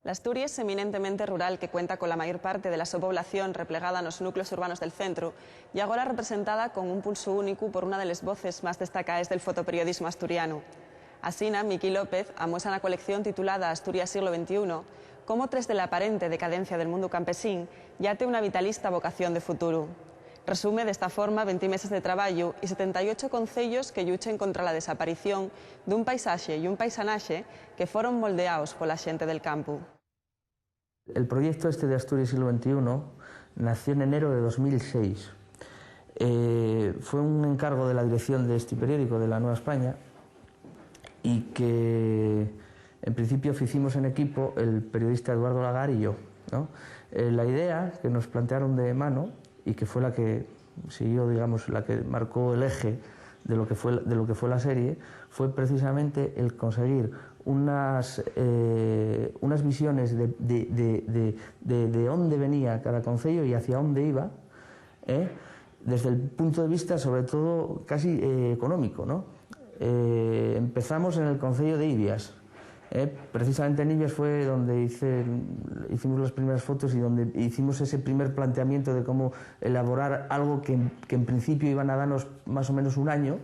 L'Astúries és eminentemente rural que cuenta con la mayor parte de la súa población replegada nos núcleos urbanos del centro y agora representada con un pulso único por una de las voces más destacadas del fotoperiodismo asturiano. Asina, Miki López amuesa na colección titulada Asturias siglo XXI cómo tres de la aparente decadencia del mundo campesín ya té una vitalista vocación de futuro. Resume desta forma 20 meses de traballo e 78 concellos que lluchen contra la desaparición dun paisaxe e un paisanaxe que foron moldeados pola xente del campo. El proyecto este de Asturias siglo XXI nació en enero de 2006. Fue un encargo de la dirección de este periódico, de La Nueva España, y que en principio hicimos en equipo el periodista Eduardo Lagar y yo, ¿no? La idea que nos plantearon de mano y que fue la que siguió, digamos, la que marcó el eje de lo que fue la serie, fue precisamente el conseguir unas visiones de dónde venía cada concello y hacia dónde iba, desde el punto de vista, sobre todo, casi económico, ¿no? Empezamos en el concello de Ibias. Precisamente en Ibias fue donde hicimos las primeras fotos y donde hicimos ese primer planteamiento de cómo elaborar algo que en principio iban a darnos más o menos un año,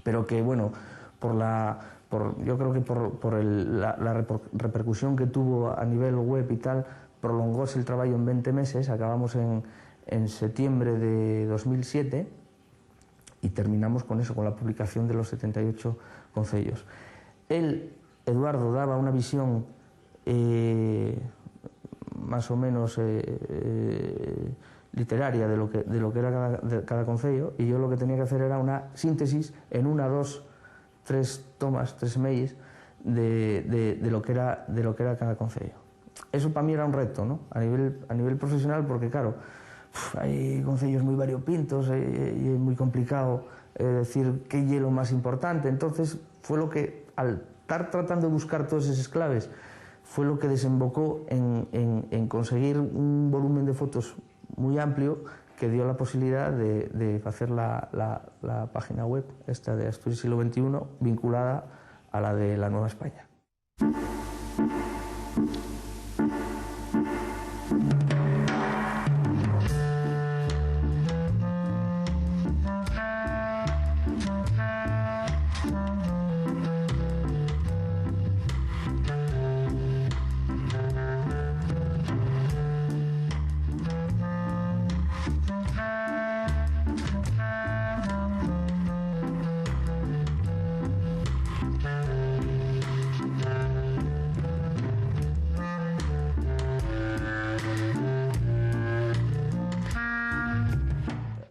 pero que, bueno, yo creo que por la repercusión que tuvo a nivel web y tal, prolongóse el trabajo en 20 meses, acabamos en septiembre de 2007 y terminamos con eso, con la publicación de los 78 concellos. Eduardo daba una visión más o menos literaria de lo que era cada concello, y yo lo que tenía que hacer era una síntesis en una, dos, tres tomas, tres mails de lo que era cada concello. Eso para mí era un reto, ¿no? a nivel profesional, porque claro, hay concellos muy variopintos y es muy complicado decir qué es lo más importante. Entonces fue lo que, al estar tratando de buscar todas esas claves, fue lo que desembocó en conseguir un volumen de fotos muy amplio que dio la posibilidad de hacer la página web esta de Asturias siglo XXI vinculada a la de La Nueva España.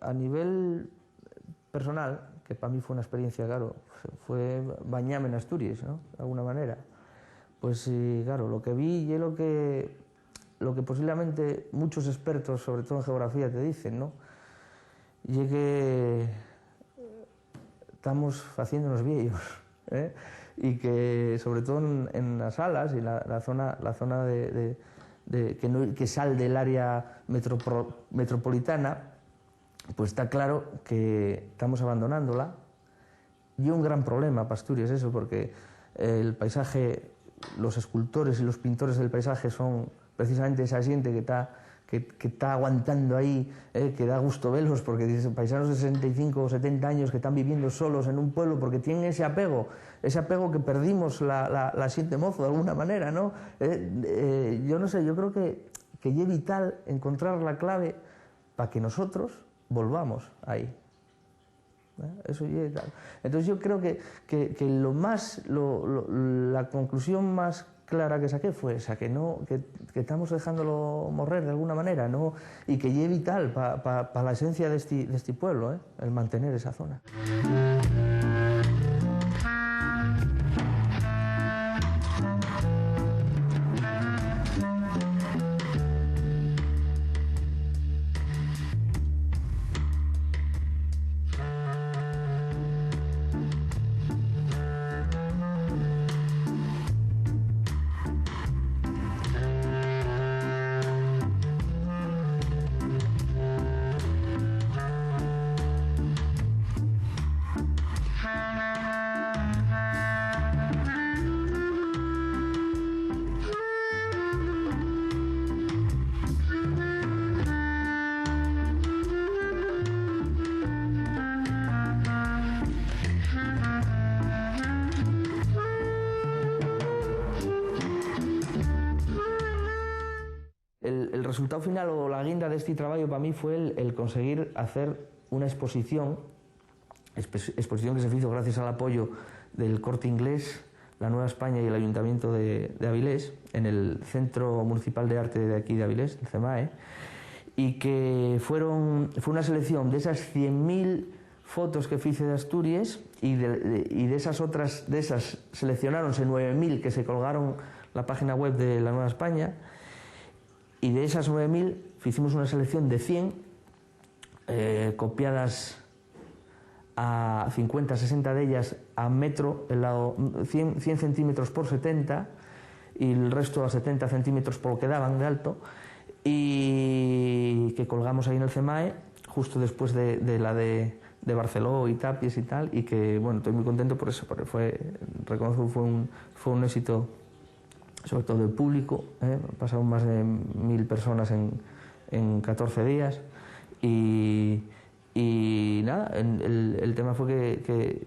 A nivel personal, que para mí fue una experiencia, claro, fue bañarme en Asturias, ¿no? De alguna manera. Pues sí, claro, lo que vi y lo que posiblemente muchos expertos, sobre todo en geografía, te dicen, ¿no? Y que estamos haciéndonos viejos, ¿eh? Y que sobre todo en las salas y la zona que sale del área metropolitana, pues está claro que estamos abandonándola. Y un gran problema para Asturias eso, porque el paisaje, los escultores y los pintores del paisaje son precisamente esa gente que está aguantando ahí, que da gusto verlos, porque dicen paisanos de 65 o 70 años que están viviendo solos en un pueblo porque tienen ese apego que perdimos la siente mozo de alguna manera, ¿no? Yo no sé, yo creo que es vital encontrar la clave para que nosotros volvamos ahí. Eso ya tal. Entonces yo creo que la conclusión más clara que saqué fue esa, que estamos dejándolo morrer de alguna manera, ¿no? Y que es vital para la esencia de este pueblo, el mantener esa zona. el resultado final o la guinda de este trabajo para mí fue el conseguir hacer una exposición que se hizo gracias al apoyo del Corte Inglés, la Nueva España y el Ayuntamiento de Avilés, en el Centro Municipal de Arte de aquí de Avilés, el CEMAE, y que fue una selección de esas 100.000 fotos que hice de Asturias y de esas seleccionáronse 9.000 que se colgaron la página web de la Nueva España, y de esas 9.000 hicimos una selección de 100 copiadas a 50, 60 de ellas a metro, 100 centímetros por 70 y el resto a 70 centímetros por lo que daban de alto, y que colgamos ahí en el CEMAE justo después de la de Barceló y Tapies y tal, y que bueno, estoy muy contento por eso, porque reconozco que fue un éxito, sobre todo del público, pasaron más de 1.000 personas en 14 días, y nada, el tema fue que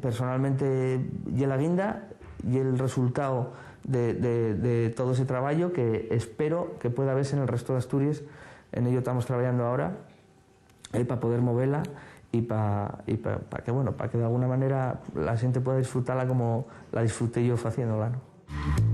personalmente y la guinda y el resultado de todo ese trabajo que espero que pueda verse en el resto de Asturias. En ello estamos trabajando ahora para poder moverla y para que de alguna manera la gente pueda disfrutarla como la disfruté yo haciéndola, ¿no?